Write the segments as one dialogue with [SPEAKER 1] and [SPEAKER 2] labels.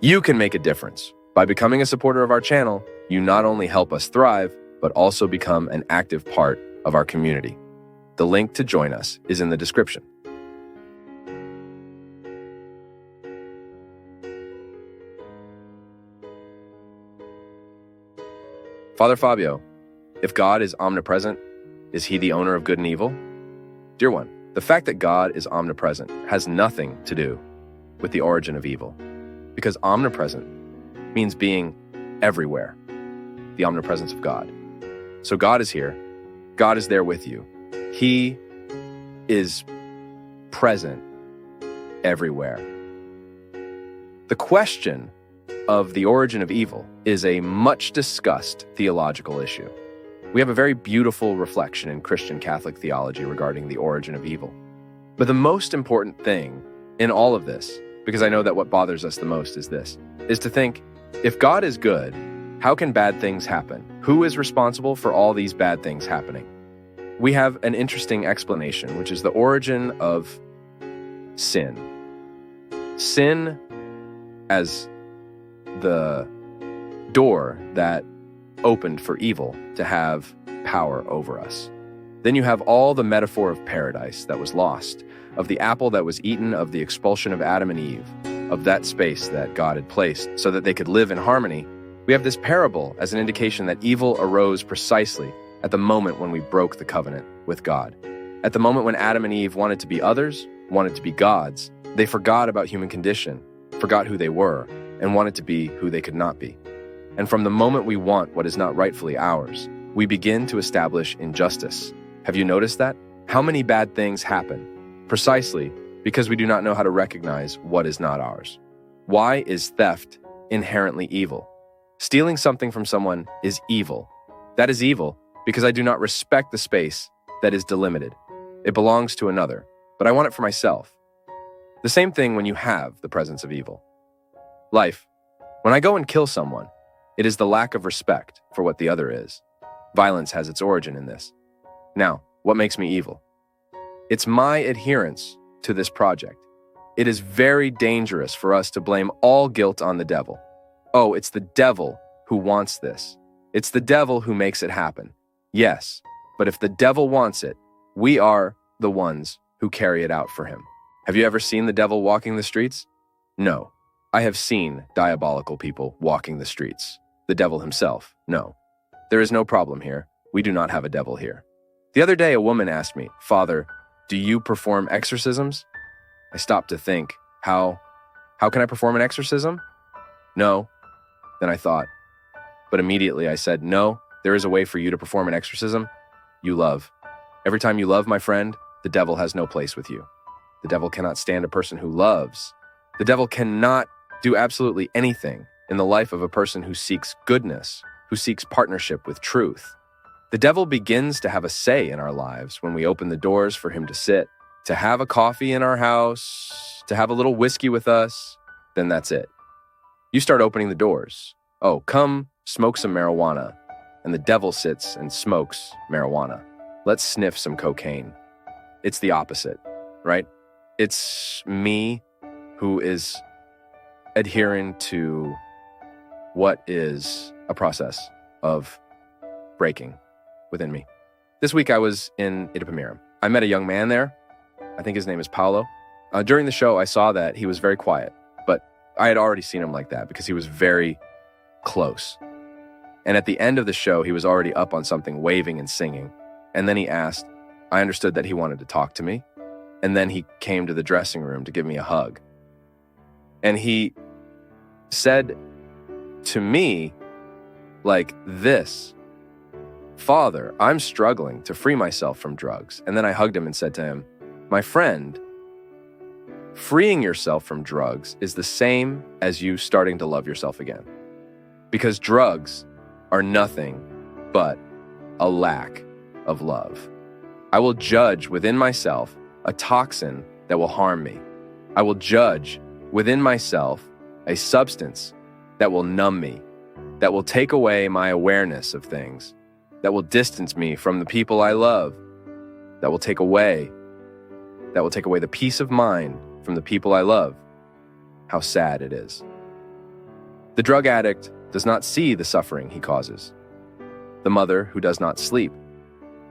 [SPEAKER 1] You can make a difference. By becoming a supporter of our channel, you not only help us thrive, but also become an active part of our community. The link to join us is in the description. Father Fabio, if God is omnipresent, is he the owner of good and evil? Dear one, the fact that God is omnipresent has nothing to do with the origin of evil, because omnipresent means being everywhere, the omnipresence of God. So God is here. God is there with you. He is present everywhere. The question of the origin of evil is a much discussed theological issue. We have a very beautiful reflection in Christian Catholic theology regarding the origin of evil. But the most important thing in all of this, because I know that what bothers us the most is this, is to think, if God is good, how can bad things happen? Who is responsible for all these bad things happening? We have an interesting explanation, which is the origin of sin. Sin as the door that opened for evil to have power over us. Then you have all the metaphor of paradise that was lost, of the apple that was eaten, of the expulsion of Adam and Eve, of that space that God had placed so that they could live in harmony. We have this parable as an indication that evil arose precisely at the moment when we broke the covenant with God. At the moment when Adam and Eve wanted to be others, wanted to be gods, they forgot about human condition, forgot who they were, and wanted to be who they could not be. And from the moment we want what is not rightfully ours, we begin to establish injustice. Have you noticed that? How many bad things happen? Precisely because we do not know how to recognize what is not ours. Why is theft inherently evil? Stealing something from someone is evil. That is evil because I do not respect the space that is delimited. It belongs to another, but I want it for myself. The same thing when you have the presence of evil. Life. When I go and kill someone, it is the lack of respect for what the other is. Violence has its origin in this. Now, what makes me evil? It's my adherence to this project. It is very dangerous for us to blame all guilt on the devil. Oh, it's the devil who wants this. It's the devil who makes it happen. Yes, but if the devil wants it, we are the ones who carry it out for him. Have you ever seen the devil walking the streets? No. I have seen diabolical people walking the streets. The devil himself, no. There is no problem here. We do not have a devil here. The other day, a woman asked me, Father, do you perform exorcisms? I stopped to think, how can I perform an exorcism? No. Then I thought, but immediately I said, no, there is a way for you to perform an exorcism. You love. Every time you love, my friend, the devil has no place with you. The devil cannot stand a person who loves. The devil cannot do absolutely anything in the life of a person who seeks goodness, who seeks partnership with truth. The devil begins to have a say in our lives when we open the doors for him to sit, to have a coffee in our house, to have a little whiskey with us. Then that's it. You start opening the doors. Oh, come smoke some marijuana. And the devil sits and smokes marijuana. Let's sniff some cocaine. It's the opposite, right? It's me who is adhering to what is a process of breaking within me. This week I was in Itapemirim. I met a young man there. I think his name is Paulo. During the show, I saw that he was very quiet, but I had already seen him like that because he was very close. And at the end of the show, he was already up on something, waving and singing. And then he asked, I understood that he wanted to talk to me. And then he came to the dressing room to give me a hug. And he said to me like this, Father, I'm struggling to free myself from drugs. And then I hugged him and said to him, my friend, freeing yourself from drugs is the same as you starting to love yourself again. Because drugs are nothing but a lack of love. I will judge within myself a toxin that will harm me. I will judge within myself a substance that will numb me, that will take away my awareness of things, that will distance me from the people I love, that will take away the peace of mind from the people I love. How sad it is. The drug addict does not see the suffering he causes. The mother who does not sleep,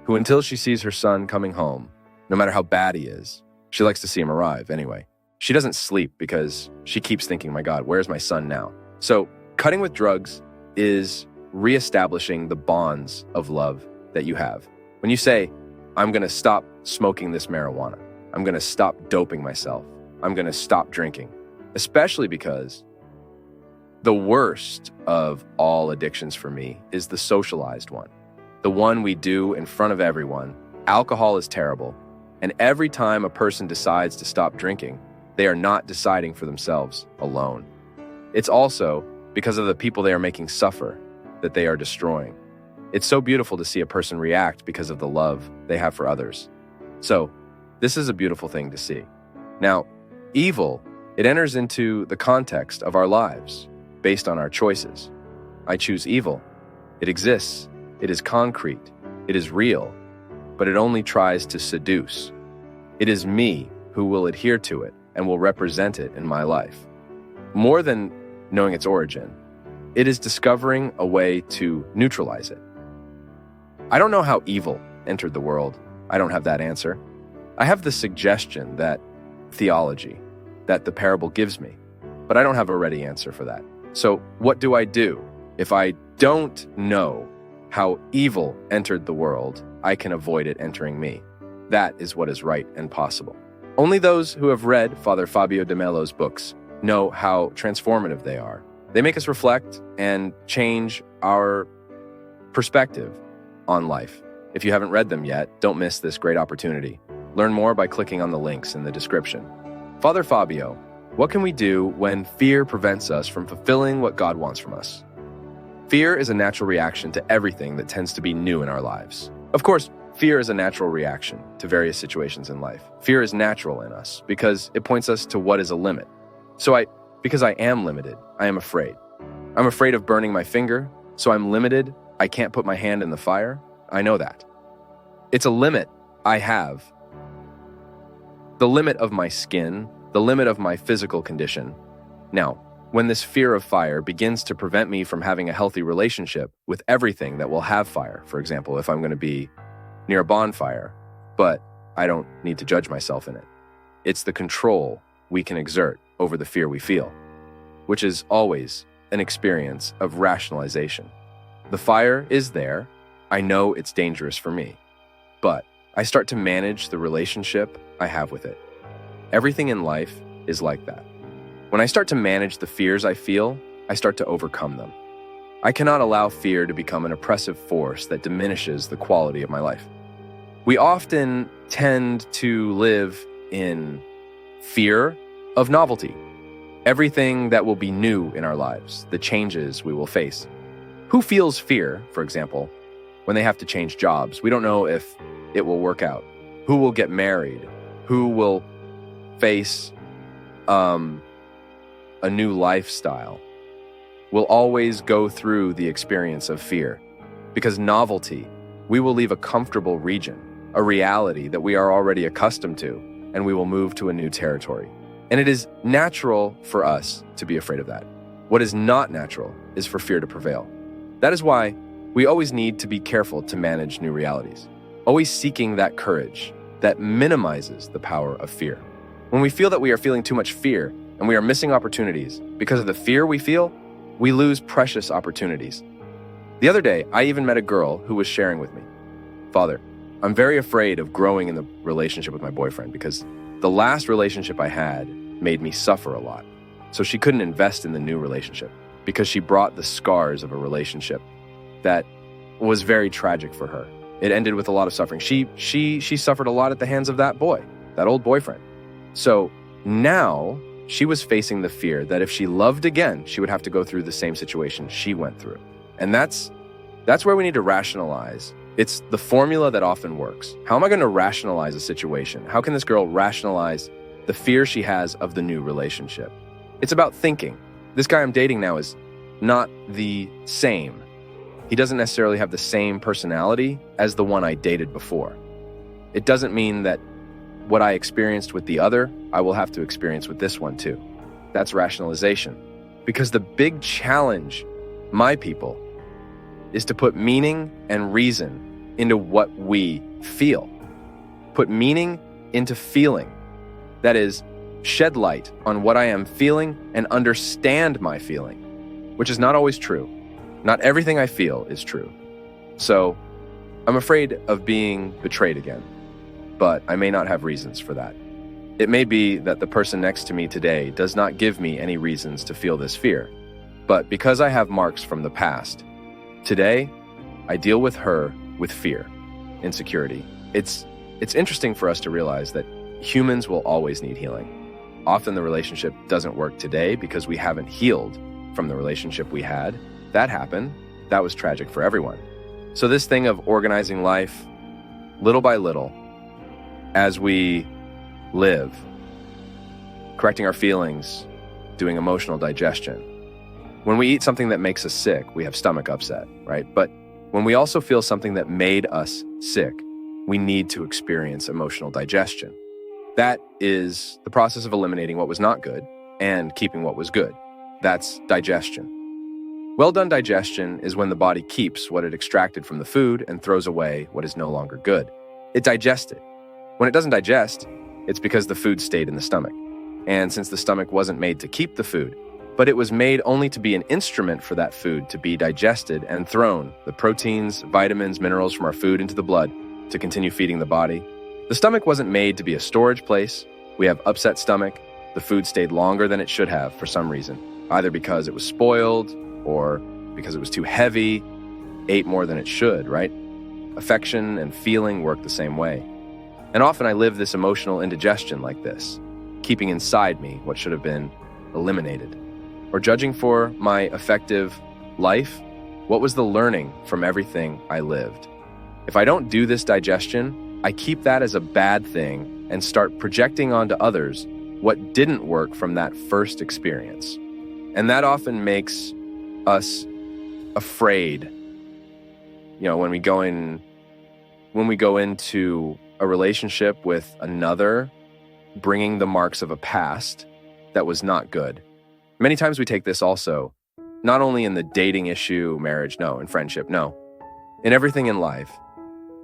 [SPEAKER 1] who until she sees her son coming home, no matter how bad he is, she likes to see him arrive anyway. She doesn't sleep because she keeps thinking, my God, where's my son now? So cutting with drugs is reestablishing the bonds of love that you have. When you say, I'm going to stop smoking this marijuana, I'm going to stop doping myself, I'm going to stop drinking, especially because the worst of all addictions for me is the socialized one, the one we do in front of everyone. Alcohol is terrible, and every time a person decides to stop drinking, they are not deciding for themselves alone. It's also because of the people they are making suffer that they are destroying. It's so beautiful to see a person react because of the love they have for others. So, this is a beautiful thing to see. Now, evil, it enters into the context of our lives based on our choices. I choose evil. It exists. It is concrete. It is real. But it only tries to seduce. It is me who will adhere to it and will represent it in my life. More than knowing its origin, it is discovering a way to neutralize it. I don't know how evil entered the world. I don't have that answer. I have the suggestion that theology, that the parable gives me, but I don't have a ready answer for that. So what do I do? If I don't know how evil entered the world, I can avoid it entering me. That is what is right and possible. Only those who have read Father FÁBIO de Melo's books know how transformative they are. They make us reflect and change our perspective on life. If you haven't read them yet, don't miss this great opportunity. Learn more by clicking on the links in the description. Father FÁBIO, what can we do when fear prevents us from fulfilling what God wants from us? Fear is a natural reaction to everything that tends to be new in our lives. Of course, fear is a natural reaction to various situations in life. Fear is natural in us because it points us to what is a limit. So because I am limited, I am afraid. I'm afraid of burning my finger, so I'm limited. I can't put my hand in the fire. I know that. It's a limit I have. The limit of my skin, the limit of my physical condition. Now, when this fear of fire begins to prevent me from having a healthy relationship with everything that will have fire, for example, if I'm going to be near a bonfire, but I don't need to judge myself in it. It's the control we can exert over the fear we feel, which is always an experience of rationalization. The fire is there. I know it's dangerous for me, but I start to manage the relationship I have with it. Everything in life is like that. When I start to manage the fears I feel, I start to overcome them. I cannot allow fear to become an oppressive force that diminishes the quality of my life. We often tend to live in fear of novelty, everything that will be new in our lives, the changes we will face. Who feels fear, for example, when they have to change jobs? We don't know if it will work out. Who will get married? Who will face a new lifestyle? Will always go through the experience of fear. Because novelty, we will leave a comfortable region, a reality that we are already accustomed to, and we will move to a new territory. And it is natural for us to be afraid of that. What is not natural is for fear to prevail. That is why we always need to be careful to manage new realities, always seeking that courage that minimizes the power of fear. When we feel that we are feeling too much fear and we are missing opportunities because of the fear we feel, we lose precious opportunities. The other day, I even met a girl who was sharing with me, Father, I'm very afraid of growing in the relationship with my boyfriend because the last relationship I had made me suffer a lot. So she couldn't invest in the new relationship because she brought the scars of a relationship that was very tragic for her. It ended with a lot of suffering. She suffered a lot at the hands of that boy, that old boyfriend. So now she was facing the fear that if she loved again, she would have to go through the same situation she went through. And that's where we need to rationalize. It's the formula that often works. How am I going to rationalize a situation? How can this girl rationalize the fear she has of the new relationship? It's about thinking. This guy I'm dating now is not the same. He doesn't necessarily have the same personality as the one I dated before. It doesn't mean that what I experienced with the other, I will have to experience with this one too. That's rationalization. Because the big challenge, my people, is to put meaning and reason into what we feel. Put meaning into feeling. That is, shed light on what I am feeling and understand my feeling, which is not always true. Not everything I feel is true. So, I'm afraid of being betrayed again, but I may not have reasons for that. It may be that the person next to me today does not give me any reasons to feel this fear, but because I have marks from the past, today I deal with her with fear, insecurity. It's interesting for us to realize that humans will always need healing. Often the relationship doesn't work today because we haven't healed from the relationship we had. That happened. That was tragic for everyone. So this thing of organizing life little by little as we live, correcting our feelings, doing emotional digestion. When we eat something that makes us sick, we have stomach upset, right? But when we also feel something that made us sick, we need to experience emotional digestion. That is the process of eliminating what was not good and keeping what was good. That's digestion. Well-done digestion is when the body keeps what it extracted from the food and throws away what is no longer good. It digests it. When it doesn't digest, it's because the food stayed in the stomach. And since the stomach wasn't made to keep the food, but it was made only to be an instrument for that food to be digested and thrown, the proteins, vitamins, minerals from our food into the blood to continue feeding the body. The stomach wasn't made to be a storage place. We have upset stomach. The food stayed longer than it should have for some reason, either because it was spoiled or because it was too heavy, ate more than it should, right? Affection and feeling work the same way. And often I live this emotional indigestion like this, keeping inside me what should have been eliminated. Or judging for my effective life, what was the learning from everything I lived? If I don't do this digestion, I keep that as a bad thing and start projecting onto others what didn't work from that first experience. And that often makes us afraid. When we go into a relationship with another, bringing the marks of a past that was not good. Many times we take this also, not only in the dating issue, marriage, no, and friendship, no. In everything in life,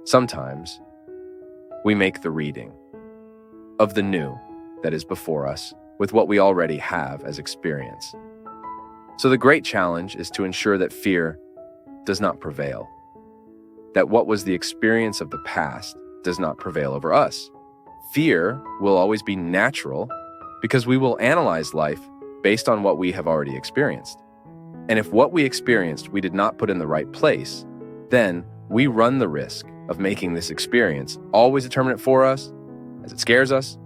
[SPEAKER 1] sometimes we make the reading of the new that is before us with what we already have as experience. So the great challenge is to ensure that fear does not prevail, that what was the experience of the past does not prevail over us. Fear will always be natural because we will analyze life based on what we have already experienced. And if what we experienced we did not put in the right place, then we run the risk of making this experience always determinate for us, as it scares us,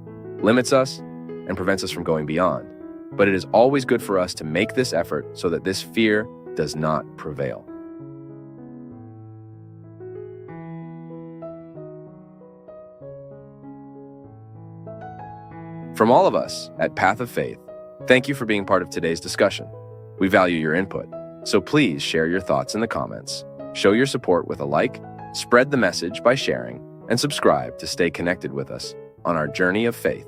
[SPEAKER 1] limits us, and prevents us from going beyond. But it is always good for us to make this effort so that this fear does not prevail. From all of us at Path of Faith, thank you for being part of today's discussion. We value your input, so please share your thoughts in the comments, show your support with a like, spread the message by sharing, and subscribe to stay connected with us on our journey of faith.